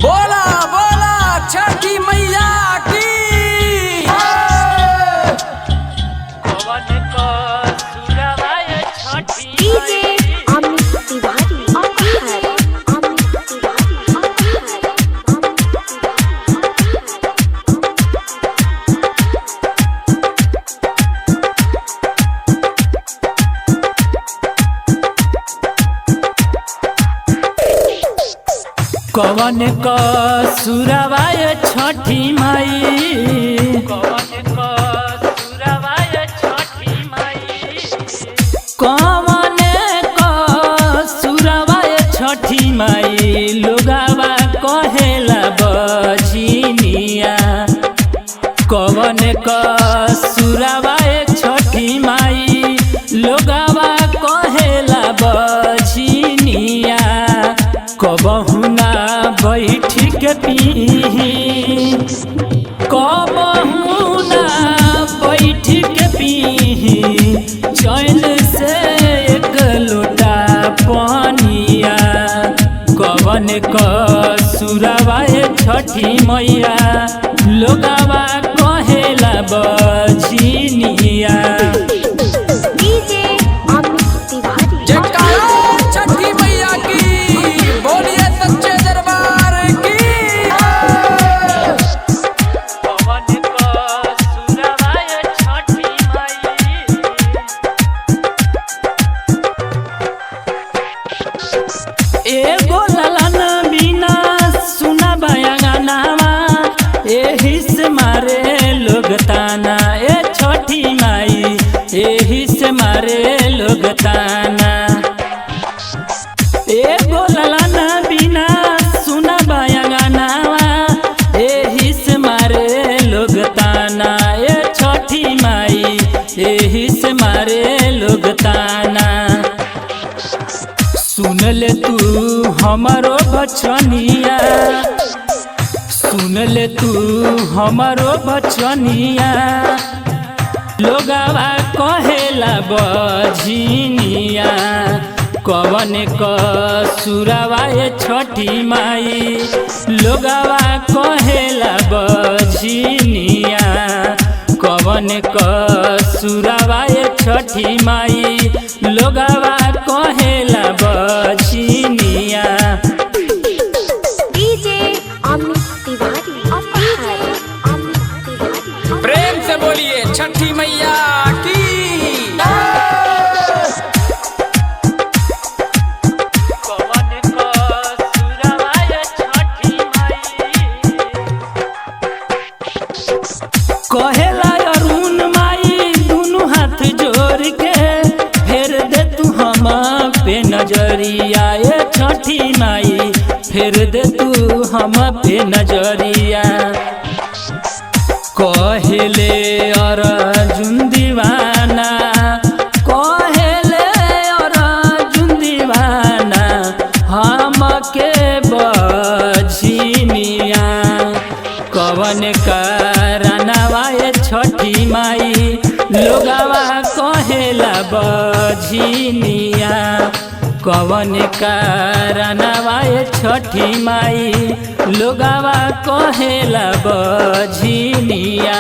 बोला बोला छठी मैया की। डीजे अमित तिवारी कवन क सुरवाय छठी माई, कवन क सुरवाय छठी माई, कवन क सुरवाय छठी माई, लोगावा कहेला बझिनिया। कवन क सुरवाय छठी माई, लोगावा कहेला बझिनिया। कबहू ना बैठ के पीही, कबहू ना बैठ के पीही, चैन से एक लोटा पानिया। कवन क सुरवाय छठी मैया, लोगावा कहेला बझिनिया। डीजे अमित तिवारी जयकारा छठी मैया की, बोलिए सच्चे दरबार की। कवन क सुरवाय छठी माई, एगो ललन बिना सुना बयानावा, एही से मारे लोग ताना। ए छठी माई एही से मारे लोग ताना। एगो ललन बिना सुना बयानावा, एही से मारे लोग ताना। ए छठी माई एही से मारे लोग ताना। सुन ले तू हमारो बचनिया, सुन ले तू हमारो बचनिया, लोगावा कहेला बझिनिया। कवन क सुरवाय छठी माई, लोगावा कहेला बझिनिया। कवन क सुरवाय छठी माई, लोगावा कहेला बझिनिया। डीजे अमित तिवारी प्रेम से बोलिए छठी मैया की। कवन क सुरवाय छठी माई, कहेला अरुण माई दुनु हाथ जोड़ के, फेर दे तू हम पे नजरिया। ए छठी माई फेर दे तू हम पे नजरिया। कहेले अर्जुन दीवाना, कहेले अर्जुन दीवाना, हमके बझिनिया। कवन करनवा ए छठी माई, लोगावा कहेला बझिनिया। कवन करनवा ए छठी माई, लोगावा कहेला बझिनिया।